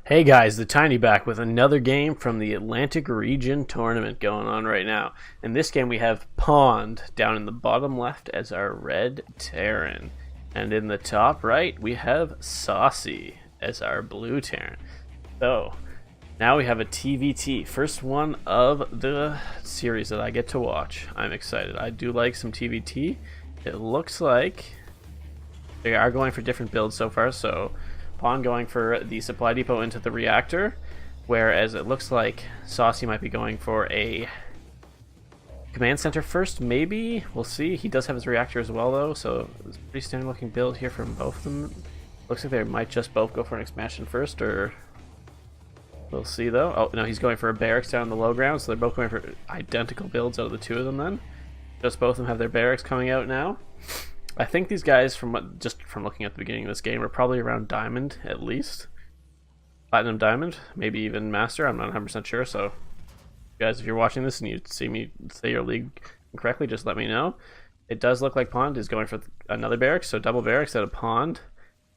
Hey guys, the Tiny back with another game from the Atlantic Region tournament going on right now. In this game we have Pond down in the bottom left as our red Terran. And in the top right we have Saucy as our blue Terran. So, now we have a TVT, first one of the series that I get to watch. I'm excited. I do like some TVT. It looks like they are going for different builds so far, so Pond going for the supply depot into the reactor, whereas it looks like Saucy might be going for a command center first, maybe? We'll see. He does have his reactor as well, though, so it's a pretty standard looking build here from both of them. Looks like they might just both go for an expansion first, or we'll see, though. Oh, no, he's going for a barracks down in the low ground, so they're both going for identical builds out of the two of them then. Just both of them have their barracks coming out now. I think these guys, just from looking at the beginning of this game, are probably around Diamond at least. Platinum Diamond, maybe even Master, I'm not 100% sure, so guys, if you're watching this and you see me say your league incorrectly, just let me know. It does look like Pond is going for another barracks, so double barracks out of Pond.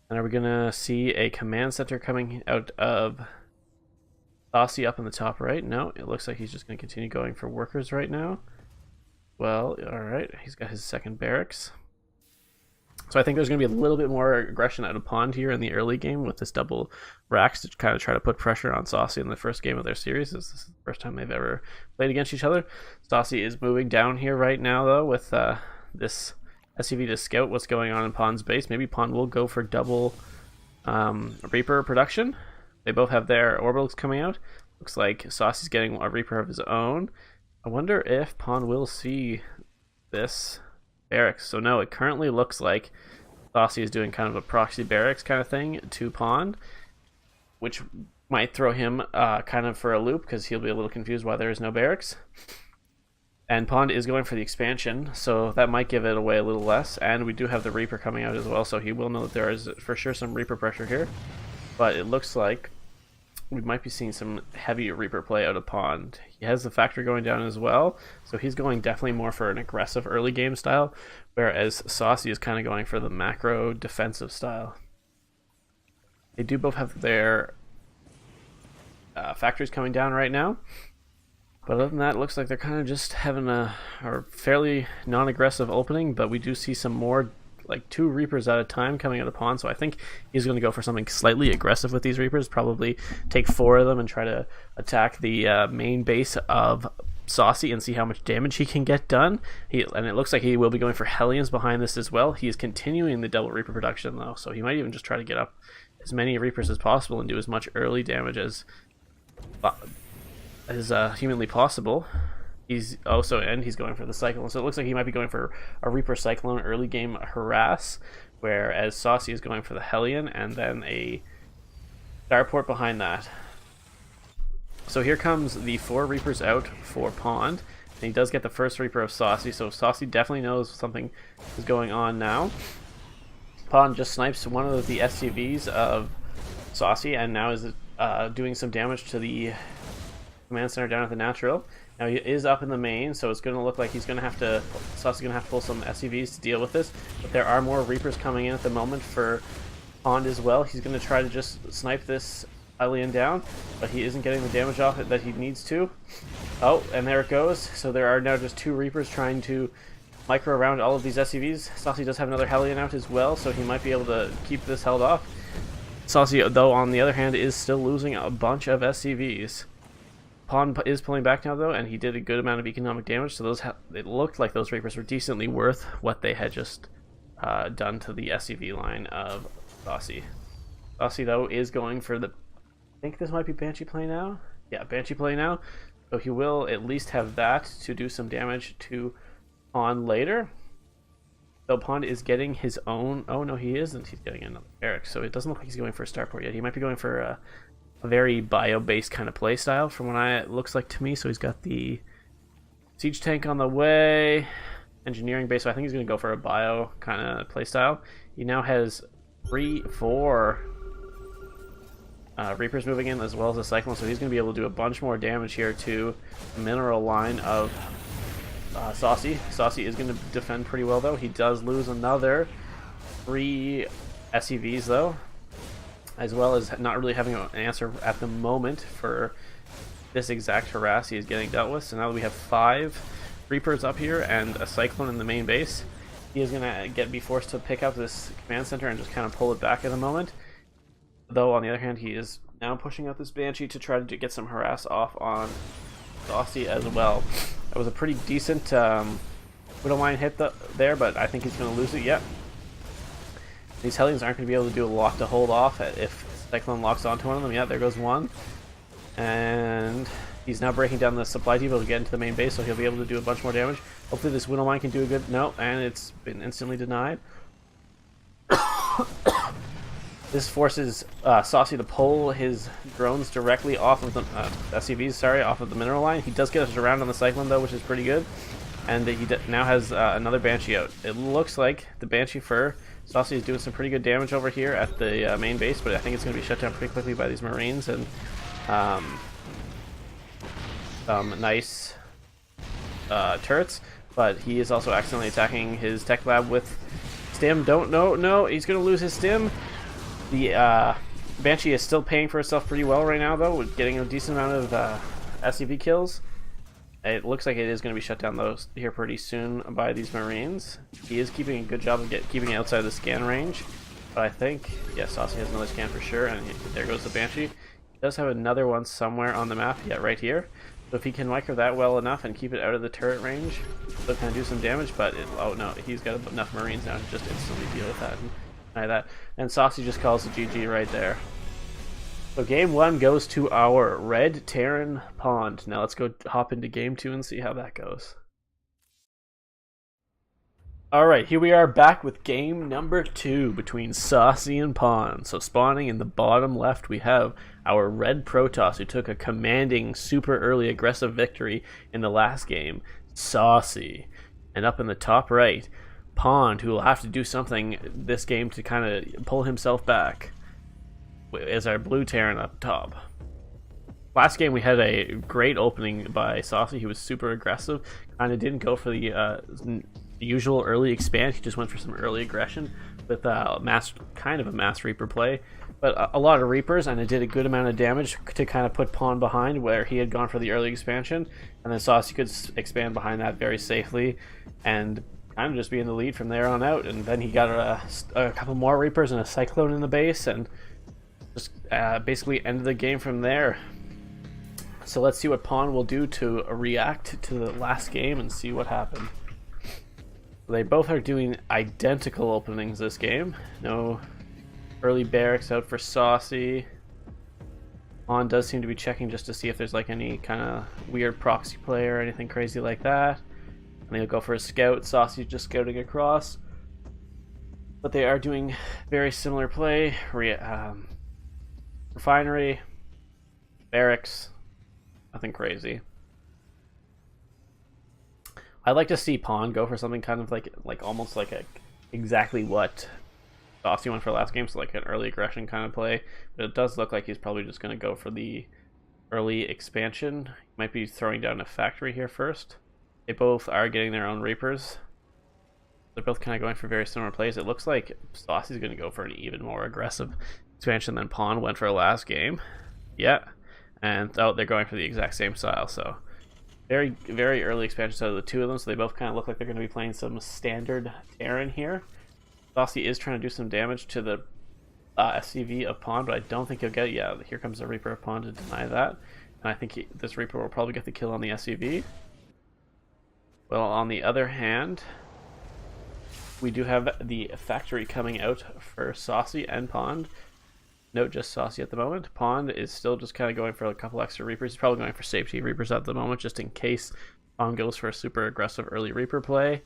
And are we going to see a command center coming out of Saucy up in the top right? No, it looks like he's just going to continue going for workers right now. Well, alright, he's got his second barracks. So I think there's going to be a little bit more aggression out of Pond here in the early game with this double racks to kind of try to put pressure on Saucy in the first game of their series. This is the first time they've ever played against each other. Saucy is moving down here right now, though, with this SUV to scout what's going on in Pond's base. Maybe Pond will go for double Reaper production. They both have their orbitals coming out. Looks like Saucy's getting a Reaper of his own. I wonder if Pond will see this barracks. So no, it currently looks like Saucy is doing kind of a proxy barracks kind of thing to Pond, which might throw him kind of for a loop because he'll be a little confused why there is no barracks. And Pond is going for the expansion, so that might give it away a little less. And we do have the Reaper coming out as well, so he will know that there is for sure some Reaper pressure here. But it looks like we might be seeing some heavy Reaper play out of Pond. He has the factory going down as well, so he's going definitely more for an aggressive early game style, whereas Saucy is kind of going for the macro defensive style. They do both have their factories coming down right now, but other than that, it looks like they're kind of just having a fairly non-aggressive opening, but we do see some more, like 2 Reapers at a time coming out of Pond, so I think he's going to go for something slightly aggressive with these Reapers, probably take 4 of them and try to attack the main base of Saucy and see how much damage he can get done. And it looks like he will be going for Hellions behind this as well. He is continuing the double Reaper production though, so he might even just try to get up as many Reapers as possible and do as much early damage as humanly possible. He's also, and he's going for the Cyclone, so it looks like he might be going for a Reaper Cyclone early game harass, whereas Saucy is going for the Hellion and then a Starport behind that. So here comes the 4 Reapers out for Pond, and he does get the first Reaper of Saucy, so Saucy definitely knows something is going on now. Pond just snipes one of the SCVs of Saucy and now is doing some damage to the command center down at the natural. Now he is up in the main, so it's going to look like he's going to have to, Saucy's going to have to pull some SCVs to deal with this. But there are more Reapers coming in at the moment for Pond as well. He's going to try to just snipe this alien down, but he isn't getting the damage off it that he needs to. Oh, and there it goes. So there are now just 2 Reapers trying to micro around all of these SCVs. Saucy does have another Hellion out as well, so he might be able to keep this held off. Saucy, though, on the other hand, is still losing a bunch of SCVs. Pond is pulling back now, though, and he did a good amount of economic damage, so it looked like those Reapers were decently worth what they had just done to the SCV line of Saucy. Saucy, though, is going for the... I think this might be Banshee play now? Yeah, Banshee play now. So he will at least have that to do some damage to Pond later. So Pond is getting his own... Oh, no, he isn't. He's getting another barracks, so it doesn't look like he's going for a Starport yet. He might be going for a very bio-based kind of play style from what it looks like to me. So he's got the siege tank on the way, engineering base, so I think he's going to go for a bio kind of play style. He now has 4 Reapers moving in as well as a Cyclone, so he's going to be able to do a bunch more damage here to the mineral line of Saucy. Saucy is going to defend pretty well though. He does lose another 3 SCVs though. as well as not really having an answer at the moment for this exact harass he is getting dealt with. So now that we have 5 Reapers up here and a Cyclone in the main base, he is going to be forced to pick up this command center and just kind of pull it back at the moment. Though, on the other hand, he is now pushing out this Banshee to try to get some harass off on Saucy as well. That was a pretty decent Widowmine hit there, but I think he's going to lose it yet. These Hellions aren't going to be able to do a lot to hold off if Cyclone locks onto one of them. Yeah, there goes one. And he's now breaking down the supply depot to get into the main base, so he'll be able to do a bunch more damage. Hopefully this Widowmine can do a good... No, and it's been instantly denied. This forces Saucy to pull his drones directly off of the... SCVs, sorry, off of the mineral line. He does get us around on the Cyclone, though, which is pretty good. And he now has another Banshee out. It looks like the Banshee for Saucy is doing some pretty good damage over here at the main base, but I think it's going to be shut down pretty quickly by these Marines and some nice turrets. But he is also accidentally attacking his tech lab with stim. No, he's going to lose his stim. The Banshee is still paying for itself pretty well right now, though, with getting a decent amount of SCV kills. It looks like it is going to be shut down those here pretty soon by these Marines. He is keeping a good job of keeping it outside the scan range, but I think, yeah, Saucy has another scan for sure, and there goes the Banshee. He does have another one somewhere on the map, yeah, right here. So if he can micro that well enough and keep it out of the turret range, he'll kind of do some damage, but oh no, he's got enough Marines now to just instantly deal with that and deny that. And Saucy just calls the GG right there. So game 1 goes to our Red Terran Pond. Now let's go hop into game 2 and see how that goes. Alright, here we are back with game number 2 between Saucy and Pond. So spawning in the bottom left, we have our Red Protoss, who took a commanding, super early aggressive victory in the last game, Saucy. And up in the top right, Pond, who will have to do something this game to kind of pull himself back, is our blue Terran up top. Last game we had a great opening by Saucy. He was super aggressive, kind of didn't go for the usual early expand. He just went for some early aggression with kind of a mass Reaper play, but a lot of Reapers, and it did a good amount of damage to kind of put Pond behind where he had gone for the early expansion, and then Saucy could expand behind that very safely and kind of just be in the lead from there on out. And then he got a couple more Reapers and a Cyclone in the base, and just basically ended the game from there. So let's see what Pond will do to react to the last game and see what happened. They both are doing identical openings this game. No early barracks out for Saucy. Pond does seem to be checking just to see if there's like any kind of weird proxy play or anything crazy like that. And he'll go for a scout. Saucy just scouting across. But they are doing very similar play. Refinery, barracks, nothing crazy. I'd like to see Pond go for something kind of like almost like exactly what Saucy went for last game, so like an early aggression kind of play. But it does look like he's probably just going to go for the early expansion. He might be throwing down a factory here first. They both are getting their own Reapers. They're both kind of going for very similar plays. It looks like Saucy's going to go for an even more aggressive expansion than Pond went for last game. Yeah, and they're going for the exact same style. So very, very early expansions out of the two of them. So they both kind of look like they're going to be playing some standard Terran here. Saucy is trying to do some damage to the SCV of Pond, but I don't think he'll get it. Yeah, here comes the Reaper of Pond to deny that. And I think this Reaper will probably get the kill on the SCV. Well, on the other hand, we do have the factory coming out for Saucy and Pond. Note just Saucy at the moment. Pond is still just kind of going for a couple extra Reapers. He's probably going for safety Reapers at the moment, just in case Pond goes for a super aggressive early Reaper play.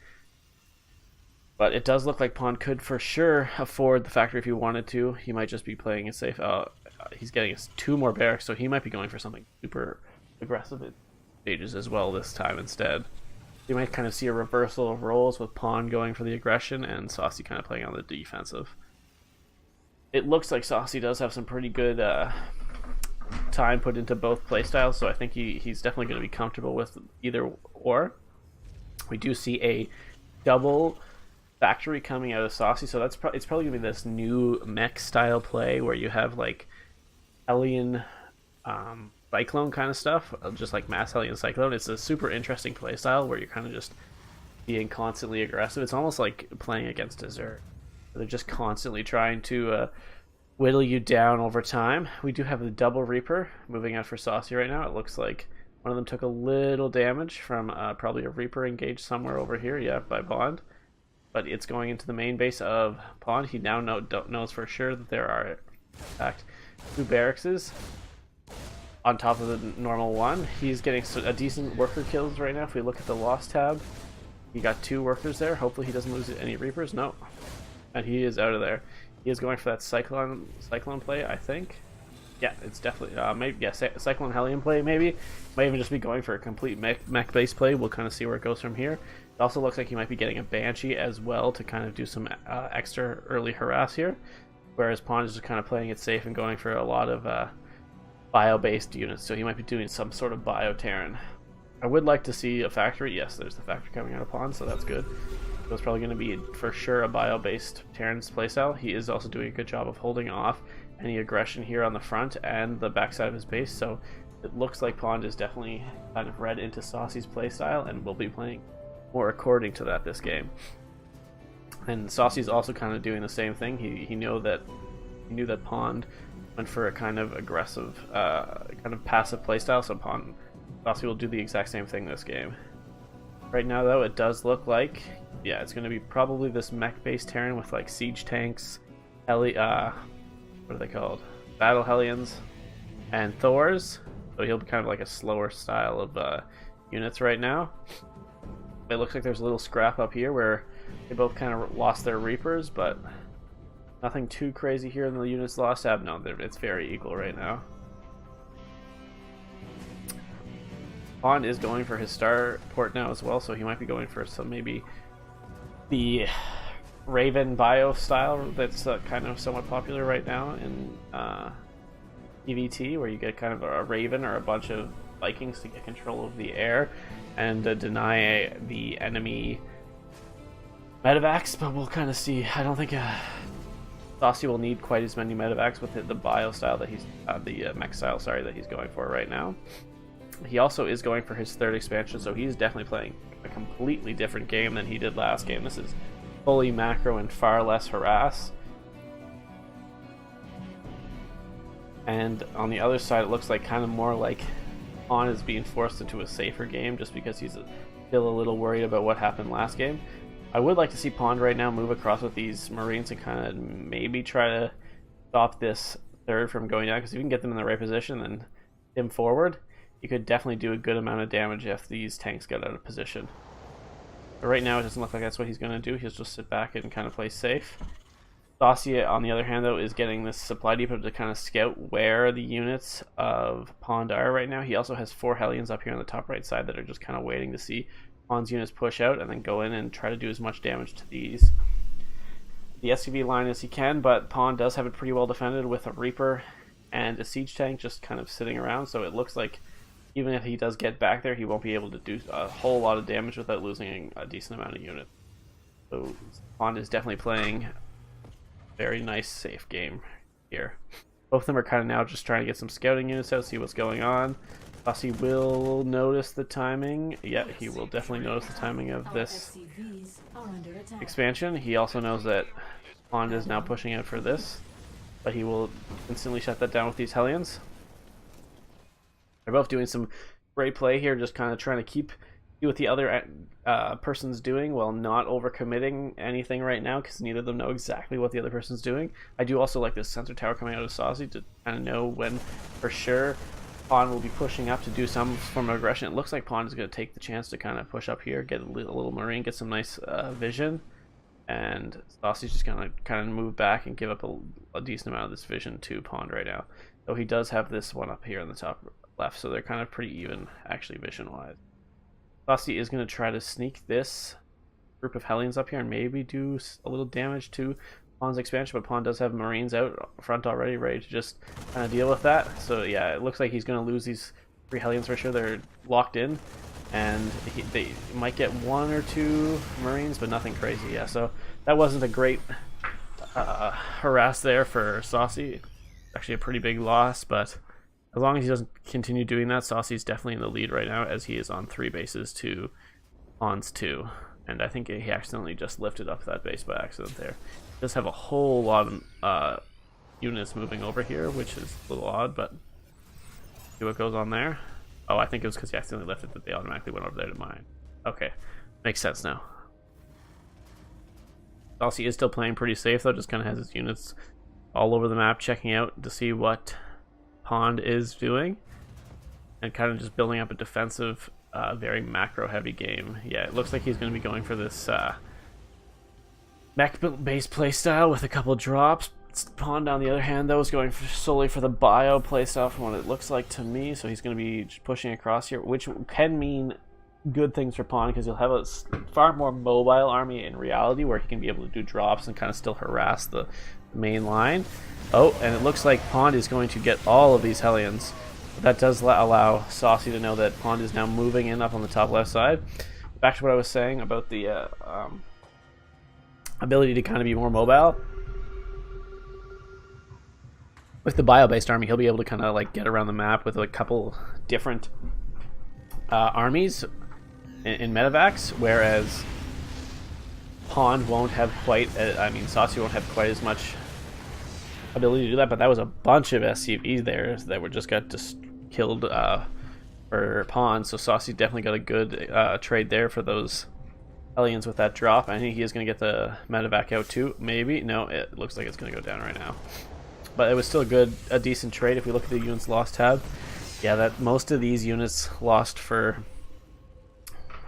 But it does look like Pond could for sure afford the factory if he wanted to. He might just be playing it safe. He's getting us 2 more barracks, so he might be going for something super aggressive at stages as well this time instead. You might kind of see a reversal of roles with Pond going for the aggression and Saucy kind of playing on the defensive. It looks like Saucy does have some pretty good time put into both playstyles, so I think he's definitely going to be comfortable with either or. We do see a double factory coming out of Saucy, so it's probably gonna be this new mech style play where you have like Hellion Cyclone kind of stuff, just like Mass Hellion Cyclone. It's a super interesting play style where you're kind of just being constantly aggressive. It's almost like playing against Desert. They're just constantly trying to whittle you down over time. We do have the double Reaper moving out for Saucy right now. It looks like one of them took a little damage from probably a Reaper engaged somewhere over here, yeah, by Bond. But it's going into the main base of Pond. He now knows for sure that there are, in fact, 2 barracks on top of the normal one. He's getting a decent worker kills right now. If we look at the loss tab, he got 2 workers there. Hopefully he doesn't lose any Reapers. No. And he is out of there. He is going for that Cyclone play, I think. Yeah, it's definitely maybe yeah, Cyclone Hellion play maybe. Might even just be going for a complete mech base play. We'll kind of see where it goes from here. It also looks like he might be getting a Banshee as well to kind of do some extra early harass here. Whereas Pond is just kind of playing it safe and going for a lot of bio-based units. So he might be doing some sort of bio-Terran. I would like to see a factory. Yes, there's the factory coming out of Pond, so that's good. So it's probably going to be for sure a bio-based Terran's playstyle. He is also doing a good job of holding off any aggression here on the front and the backside of his base. So it looks like Pond is definitely kind of read into Saucy's playstyle and will be playing more according to that this game. And Saucy's also kind of doing the same thing. He knew that Pond went for a kind of aggressive, kind of passive playstyle. So Saucy will do the exact same thing this game. Right now, though, it does look like, yeah, it's going to be probably this mech-based Terran with like siege tanks, what are they called? Battle Hellions, and Thors. So he'll be kind of like a slower style of units right now. It looks like there's a little scrap up here where they both kind of lost their Reapers, but nothing too crazy here in the units lost tab. No, it's very equal right now. Pond is going for his star port now as well, so he might be going for some maybe the Raven bio style that's kind of somewhat popular right now in EVT, where you get kind of a Raven or a bunch of Vikings to get control of the air and deny the enemy medevacs, but we'll kind of see. I don't think Saucy will need quite as many medevacs with the bio style that he's the mech style, sorry, that he's going for right now. He also is going for his 3rd expansion, so he's definitely playing a completely different game than he did last game. This is fully macro and far less harass. And on the other side, it looks like kind of more like Pond is being forced into a safer game just because he's still a little worried about what happened last game. I would like to see Pond right now move across with these Marines and kind of maybe try to stop this 3rd from going down, because if you can get them in the right position and him forward, you could definitely do a good amount of damage if these tanks get out of position. But right now it doesn't look like that's what he's going to do. He'll just sit back and kind of play safe. Saucy, on the other hand, though, is getting this supply depot to kind of scout where the units of Pond are right now. He also has 4 Hellions up here on the top right side that are just kind of waiting to see Pond's units push out and then go in and try to do as much damage to the SCV line as he can. But Pond does have it pretty well defended with a Reaper and a siege tank just kind of sitting around, so it looks like even if he does get back there, he won't be able to do a whole lot of damage without losing a decent amount of units. So Pond is definitely playing a very nice, safe game here. Both of them are kind of now just trying to get some scouting units out, see what's going on. Saucy will notice the timing. Yeah, he will definitely notice the timing of this expansion. He also knows that Pond is now pushing out for this, but he will instantly shut that down with these Hellions. They're both doing some great play here, just kind of trying to see what the other person's doing while not overcommitting anything right now, because neither of them know exactly what the other person's doing. I do also like this sensor tower coming out of Saucy to kind of know when for sure Pond will be pushing up to do some form of aggression. It looks like Pond is going to take the chance to kind of push up here, get a little Marine, get some nice vision, and Saucy's just going to kind of move back and give up a decent amount of this vision to Pond right now. Though he does have this one up here in the top left, so they're kind of pretty even actually vision wise. Saucy is going to try to sneak this group of Hellions up here and maybe do a little damage to Pond's expansion, but Pond does have Marines out front already ready to just kind of deal with that. So yeah, it looks like he's going to lose these 3 Hellions for sure. They're locked in, and they might get 1 or 2 Marines, but nothing crazy. Yeah, so that wasn't a great harass there for Saucy. Actually a pretty big loss, but as long as he doesn't continue doing that, Saucy's definitely in the lead right now, as he is on 3 bases to Pawn's 2. And I think he accidentally just lifted up that base by accident there. He does have a whole lot of units moving over here, which is a little odd, but see what goes on there. Oh, I think it was because he accidentally lifted that they automatically went over there to mine. Okay, makes sense now. Saucy is still playing pretty safe though, just kind of has his units all over the map checking out to see what Pond is doing, and kind of just building up a defensive, very macro heavy game. Yeah, it looks like he's going to be going for this mech-based playstyle with a couple drops. Pond, on the other hand, though, is going solely for the bio playstyle from what it looks like to me, so he's going to be pushing across here, which can mean good things for Pond, because he'll have a far more mobile army in reality, where he can be able to do drops and kind of still harass the main line. Oh, and it looks like Pond is going to get all of these Hellions. That does allow Saucy to know that Pond is now moving in up on the top left side. Back to what I was saying about the ability to kind of be more mobile. With the bio-based army, he'll be able to kind of like get around the map with a couple different armies in medevacs, whereas Pond won't have quite, Saucy won't have quite as much ability to do that, but that was a bunch of SCVs there that were just killed for Pond, so Saucy definitely got a good trade there for those Hellions with that drop. I think he is going to get the medevac out too, maybe. No, it looks like it's going to go down right now. But it was still a decent trade. If we look at the units lost tab, yeah, that most of these units lost for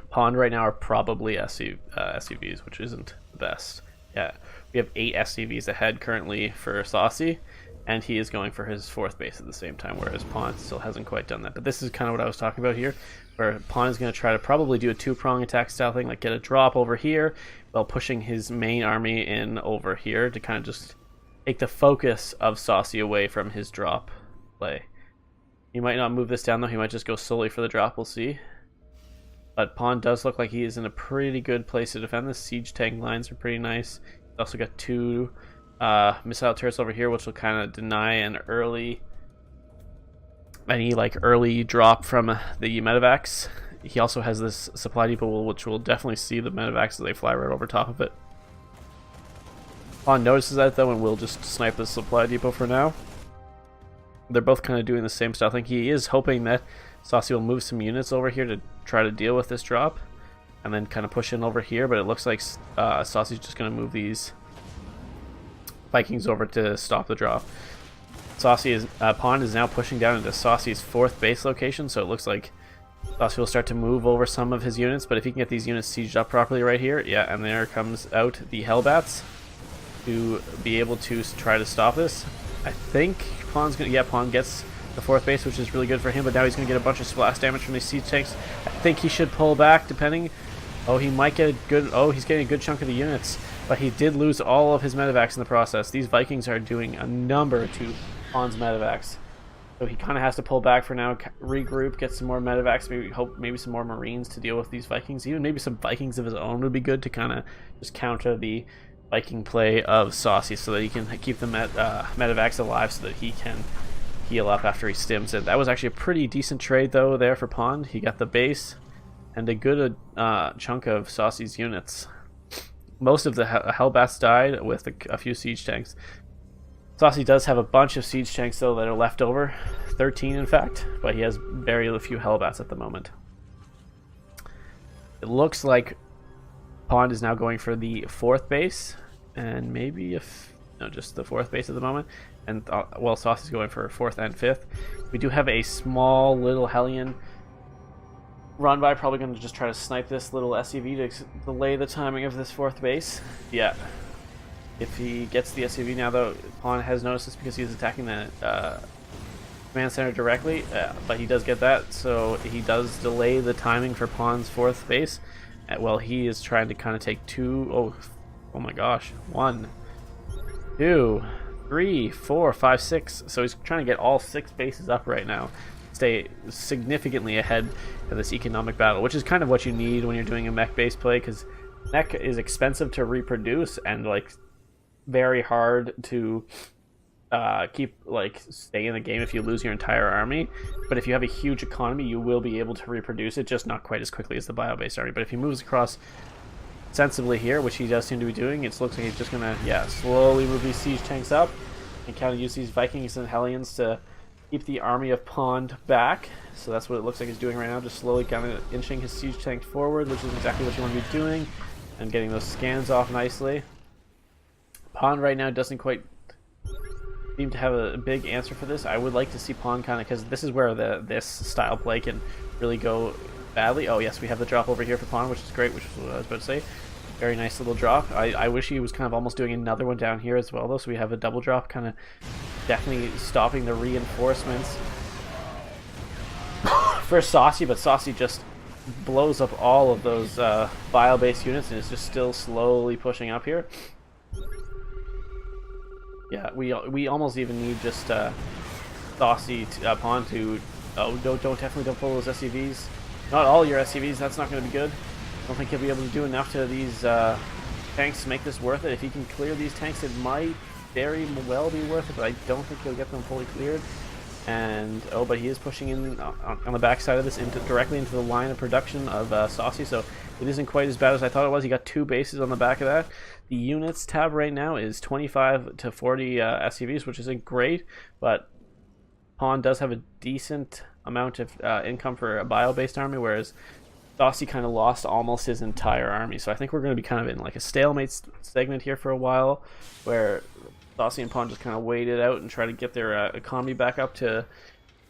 Pond right now are probably SCVs, which isn't the best. Yeah, we have 8 SCVs ahead currently for Saucy, and he is going for his 4th base at the same time, whereas Pond still hasn't quite done that. But this is kind of what I was talking about here, where Pond is going to try to probably do a 2-prong attack style thing, like get a drop over here while pushing his main army in over here to kind of just take the focus of Saucy away from his drop play. He might not move this down though, he might just go solely for the drop, we'll see. But Pond does look like he is in a pretty good place to defend. The siege tank lines are pretty nice. He's also got 2 missile turrets over here, which will kind of deny any early drop from the medevacs. He also has this supply depot, which will definitely see the medevacs as they fly right over top of it. Pond notices that though, and will just snipe the supply depot for now. They're both kind of doing the same style thing. He is hoping that Saucy will move some units over here to try to deal with this drop, and then kind of push in over here, but it looks like Saucy's just going to move these Vikings over to stop the drop. Pond is now pushing down into Saucy's 4th base location, so it looks like Saucy will start to move over some of his units, but if he can get these units sieged up properly right here, yeah, and there comes out the Hellbats to be able to try to stop this. I think Pond gets the 4th base, which is really good for him, but now he's going to get a bunch of splash damage from these siege tanks. I think he should pull back, depending. Oh, he might get a good... Oh, he's getting a good chunk of the units, but he did lose all of his medevacs in the process. These Vikings are doing a number to Pond's medevacs. So he kind of has to pull back for now, regroup, get some more medevacs, maybe some more Marines to deal with these Vikings. Even maybe some Vikings of his own would be good to kind of just counter the Viking play of Saucy, so that he can keep the medevacs alive, so that he can heal up after he stims it. That was actually a pretty decent trade though there for Pond. He got the base and a good chunk of Saucy's units. Most of the Hellbats died with a few siege tanks. Saucy does have a bunch of siege tanks though that are left over, 13 in fact, but he has very few Hellbats at the moment. It looks like Pond is now going for the 4th base, and maybe just the 4th base at the moment, and well, Saucy's going for 4th and 5th. We do have a small little Hellion run by, probably going to just try to snipe this little SCV to delay the timing of this 4th base. Yeah, if he gets the SCV now though, Pond has noticed this because he's attacking the command center directly, but he does get that, so he does delay the timing for Pond's 4th base. Well, he is trying to kind of take 2, oh my gosh, 1, 2, 3, 4, 5, 6. So he's trying to get all 6 bases up right now. Stay significantly ahead of this economic battle, which is kind of what you need when you're doing a mech-based play, because Mech is expensive to reproduce and like very hard to keep like stay in the game if you lose your entire army. But if you have a huge economy, you will be able to reproduce it, just not quite as quickly as the bio-based army. But if he moves across sensibly here, which he does seem to be doing, it looks like he's just gonna slowly move these siege tanks up and kind of use these Vikings and Hellions to keep the army of Pond back. So that's what it looks like he's doing right now, just slowly kind of inching his siege tank forward, which is exactly what you want to be doing, and getting those scans off nicely. Pond right now doesn't quite seem to have a big answer for this. I would like to see Pond kind of, because this is where this style play can really go badly. Oh yes, we have the drop over here for Pond, which is great, which is what I was about to say. Very nice little drop. I wish he was kind of almost doing another one down here as well, though, so we have a double drop, kind of definitely stopping the reinforcements for Saucy, but Saucy just blows up all of those bio-based units and is just still slowly pushing up here. Yeah, we almost even need just Saucy Pond to... Oh, definitely don't pull those SCVs. Not all your SCVs, that's not going to be good. I don't think he'll be able to do enough to these tanks to make this worth it. If he can clear these tanks, it might very well be worth it, but I don't think he'll get them fully cleared. And oh, but he is pushing in on the backside of this directly into the line of production of Saucy, so it isn't quite as bad as I thought it was. He got 2 bases on the back of that. The units tab right now is 25 to 40 SCVs, which isn't great, but Pond does have a decent amount of income for a bio-based army, whereas Saucy kind of lost almost his entire army. So I think we're going to be kind of in like a stalemate segment here for a while, where Saucy and Pond just kind of wait it out and try to get their economy back up to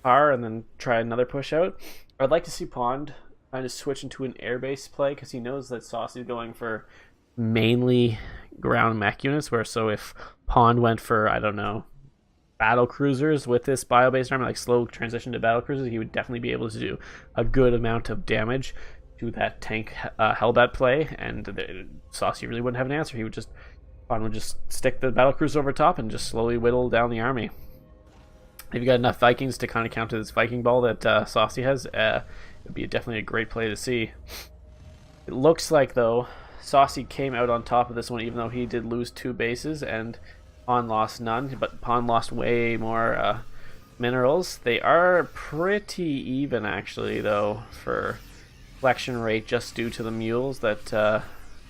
par and then try another push out. I'd like to see Pond kind of switch into an air-based play, because he knows that Saucy is going for mainly ground mech units, where so if Pond went for, I don't know, battle cruisers with this bio-based army, like slow transition to battle cruisers, he would definitely be able to do a good amount of damage to that tank Hellbat play, and Saucy really wouldn't have an answer. He would just... Pond would just stick the battle cruiser over top and just slowly whittle down the army. If you got enough Vikings to kind of counter this Viking ball that Saucy has, it would be definitely a great play to see. It looks like, though, Saucy came out on top of this one, even though he did lose 2 bases and Pond lost none, but Pond lost way more minerals. They are pretty even, actually, though, for collection rate, just due to the mules that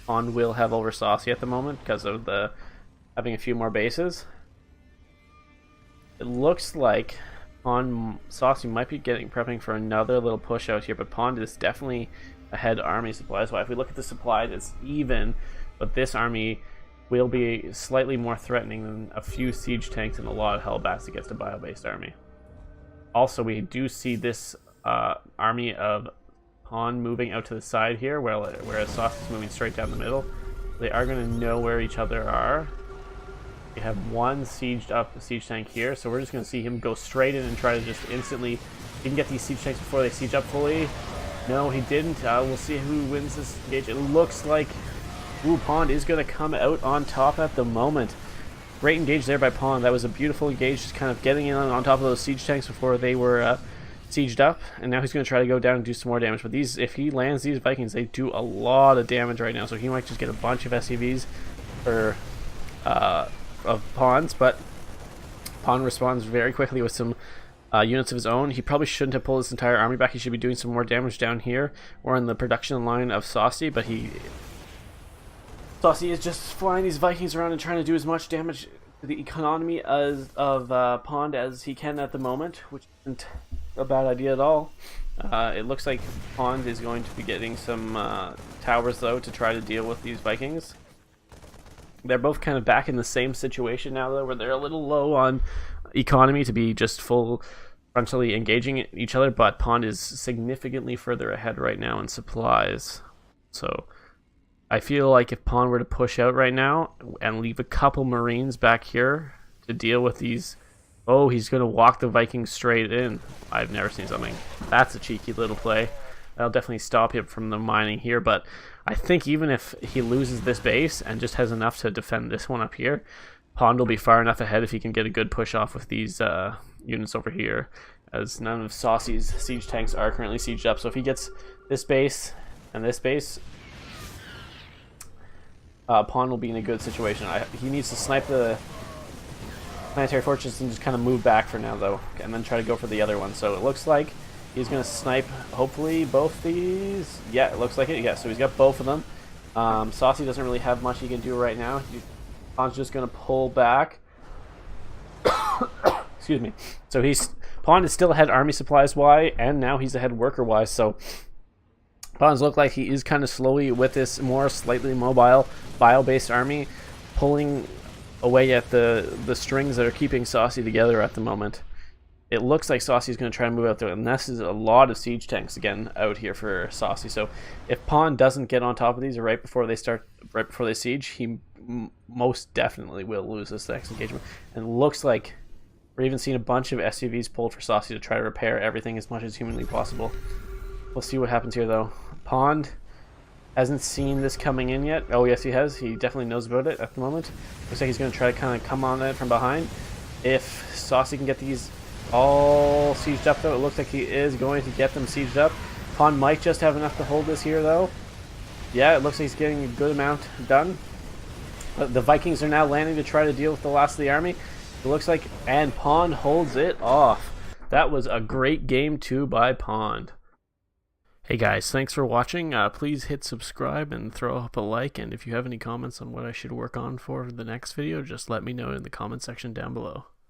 Pond will have over Saucy at the moment because of the having a few more bases. It looks like Saucy might be prepping for another little push out here, but Pond is definitely ahead army supplies. Why, if we look at the supplies, it's even, but this army will be slightly more threatening than a few siege tanks and a lot of Hellbats against a bio-based army. Also, we do see this army of Pond moving out to the side here, whereas Saucy is moving straight down the middle. They are going to know where each other are. We have one sieged up siege tank here, so we're just going to see him go straight in and try to just instantly... He can get these siege tanks before they siege up fully. No, he didn't. We'll see who wins this engage. It looks like Pond is going to come out on top at the moment. Great engage there by Pond. That was a beautiful engage, just kind of getting in on top of those siege tanks before they were sieged up, and now he's going to try to go down and do some more damage. But these, if he lands these Vikings, they do a lot of damage right now, so he might just get a bunch of SCVs for of Ponds, but Pond responds very quickly with some units of his own. He probably shouldn't have pulled his entire army back. He should be doing some more damage down here or in the production line of Saucy, but Saucy is just flying these Vikings around and trying to do as much damage to the economy of Pond as he can at the moment, which isn't a bad idea at all. It looks like Pond is going to be getting some towers, though, to try to deal with these Vikings. They're both kind of back in the same situation now, though, where they're a little low on economy to be just full frontally engaging each other, but Pond is significantly further ahead right now in supplies. So I feel like if Pond were to push out right now and leave a couple Marines back here to deal with these... Oh, he's going to walk the Vikings straight in. I've never seen something. That's a cheeky little play. That'll definitely stop him from the mining here, but I think even if he loses this base and just has enough to defend this one up here, Pond will be far enough ahead if he can get a good push off with these units over here, as none of Saucy's siege tanks are currently sieged up. So if he gets this base and this base, Pawn will be in a good situation. He needs to snipe the planetary fortress and just kind of move back for now, though, and then try to go for the other one. So it looks like he's going to snipe, hopefully, both these. Yeah, it looks like it. Yeah, so he's got both of them. Saucy doesn't really have much he can do right now. Pawn's just going to pull back. Excuse me. So Pawn is still ahead army supplies-wise, and now he's ahead worker-wise. So Pawns look like he is kind of slowly, with this more slightly mobile, bio-based army, pulling away at the strings that are keeping Saucy together at the moment. It looks like Saucy's going to try and move out there, and this is a lot of siege tanks again out here for Saucy. So if Pawn doesn't get on top of these right before they siege, he most definitely will lose this next engagement. And it looks like we're even seeing a bunch of SUVs pulled for Saucy to try to repair everything as much as humanly possible. We'll see what happens here, though. Pawn hasn't seen this coming in yet. Oh, yes, he has. He definitely knows about it at the moment. Looks like he's going to try to kind of come on it from behind. If Saucy can get these all sieged up, though, it looks like he is going to get them sieged up. Pawn might just have enough to hold this here, though. Yeah, it looks like he's getting a good amount done. The Vikings are now landing to try to deal with the last of the army. It looks like, and Pawn holds it off. That was a great game, too, by Pawn. Hey guys, thanks for watching. Please hit subscribe and throw up a like, and if you have any comments on what I should work on for the next video, just let me know in the comment section down below.